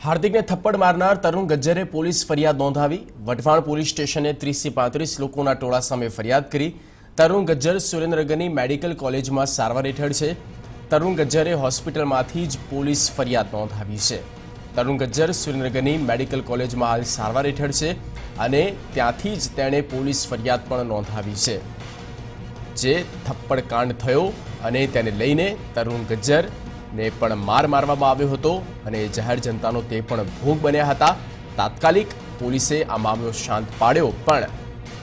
હાર્દિકને થપ્પડ મારનાર તરુણ ગજ્જરે police ફરિયાદ નોંધાવી। Wadhwan police સ્ટેશને 30 થી 35 લોકોના ટોળા સામે ફરિયાદ કરી। તરુણ ગજ્જર સુરેન્દ્રનગરની મેડિકલ કોલેજમાં સારવાર હેઠળ છે। તરુણ ગજ્જરે હોસ્પિટલમાંથી જ પોલીસ ફરિયાદ નોંધાવી છે। તરુણ ગજ્જર સુરેન્દ્રનગરની મેડિકલ કોલેજમાં હાલ સારવાર હેઠળ છે અને ત્યાંથી જ તેણે પોલીસ ફરિયાદ પણ નોંધાવી છે। જે થપ્પડ કાંડ થયો અને તેને લઈને તરુણ ગજ્જર ने पण मार मारवामां आव्यो हतो अने जाहेर जनतानो ते पण भोग बन्या हता। तात्कालिक पोलीसे आ मामलो शांत पाड्यो पण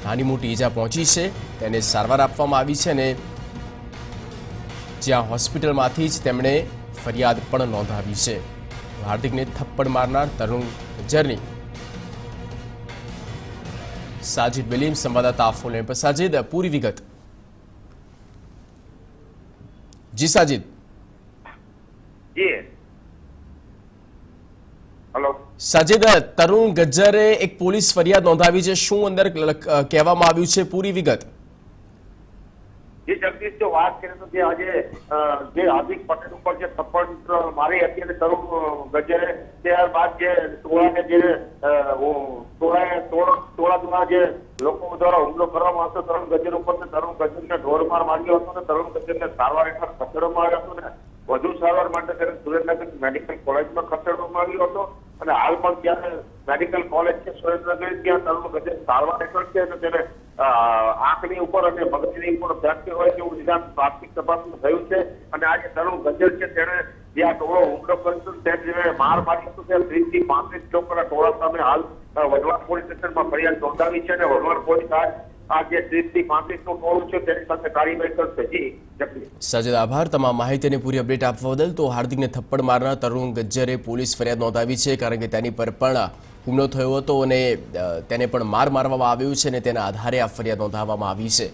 नानी मोटी ईजा पहोंची छे। तेने सारवार आपवामां आवी छे अने ज्यां होस्पिટલમાંથી જ તેમણે ફરિયાદ પણ નોંધાવી છે। હાર્દિકને થપ્પડ મારનાર તરુણ ગજ્જરની साजिद बिलीम संवाददाता फोन पर। साजिद, पूरी विगत। जी साजिद। जी हेलो साजिद, तरुण गज्जरे एक पोलीस फरियाद नोंधावी छे, शुं अंदर कहेवामां आव्युं छे, पूरी विगत। जी जगदीश, जो बात करें तो आज हार्दिक पटेल पर थप्पड़ मारी हती अने तरुण गज्जरे त्यारबाद टोळाने टोळा द्वारा लोको द्वारा हुमलो करवामां आवतो तरुण गज्जर उपर तरुण गज्जरने ढोरमार मार्यो हतो अने तरुण गज्जरने सारवार हेठळ खसेडवामां આવ્યો હતો ને વધુ સારવાર માટે તેને સુરેન્દ્રનગર મેડિકલ કોલેજમાં ખસેડવામાં આવ્યો હતો અને હાલ પણ ત્યાં મેડિકલ કોલેજ છે સુરેન્દ્રનગર, ત્યાં તરુણ ગજ્જર સારવાર હેઠળ છે અને તેને આંખની ઉપર અને મગજની ઉપર ફ્રેક્ચર હોય તેવું નિદાન પ્રાથમિક તપાસમાં થયું છે। અને આજે તરુણ ગજ્જર છે તેણે જે આ ટોળો હુમલો કર્યો તેને માર મારી હતો તે 30 થી 35 લોકોના ટોળા સામે હાલ વઢવાણ પોલીસ સ્ટેશનમાં ફરિયાદ નોંધાવી છે અને વઢવાણ પોલીસ आज 30 થી 35 નું ટોળું છે તેની સાથે કાર્યવાહી કરશે। जी साजिद, आभार तमाम माहिती ने पूरी अपडेट आपवा बदल। तो हार्दिक ने थप्पड़ मारनार तरुण गज्जरे पोलीस फरियाद नोंधावी छे कारण के तेनी पर पण हुमलो थयो हतो अने तेने पण मार मारवामां आव्यो छे अने तेना आधारे आ फरियाद नोंधाववामां आवी छे।